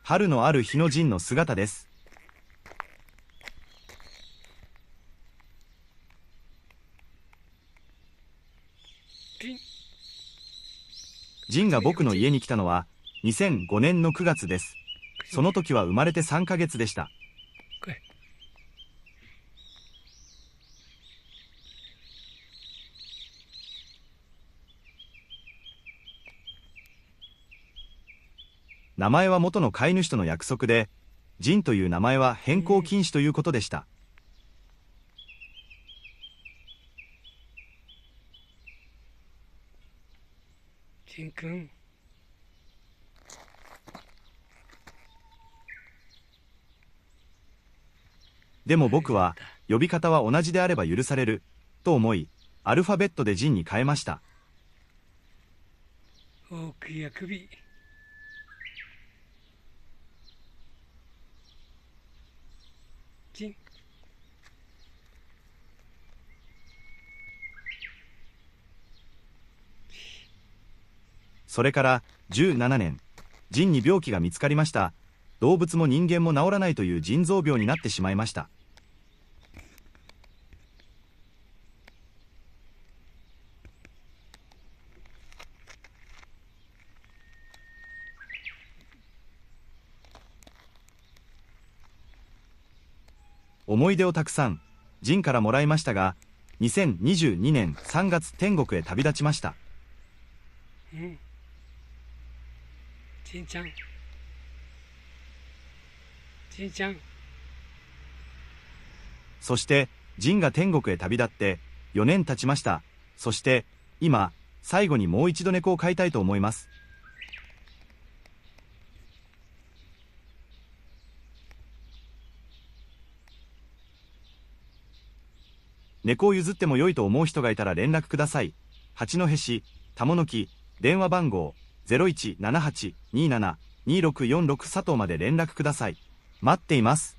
春のある日のjinの姿です。jinが僕の家に来たのは2005年の9月です。その時は生まれて3ヶ月でした。名前は元の飼い主との約束で、jinという名前は変更禁止ということでした。jin君。でも僕は、呼び方は同じであれば許される、と思い、アルファベットでjinに変えました。奥や首。jin。それから17年、jinに病気が見つかりました。動物も人間も治らないという腎臓病になってしまいました。思い出をたくさん、jinからもらいましたが、2022年3月天国へ旅立ちました。jinちゃん。jinちゃん。そして、jinが天国へ旅立って4年経ちました。そして、今、最後にもう一度猫を飼いたいと思います。猫を譲っても良いと思う人がいたら連絡ください。八戸市、田物木、電話番号0178272646佐藤まで連絡ください。待っています。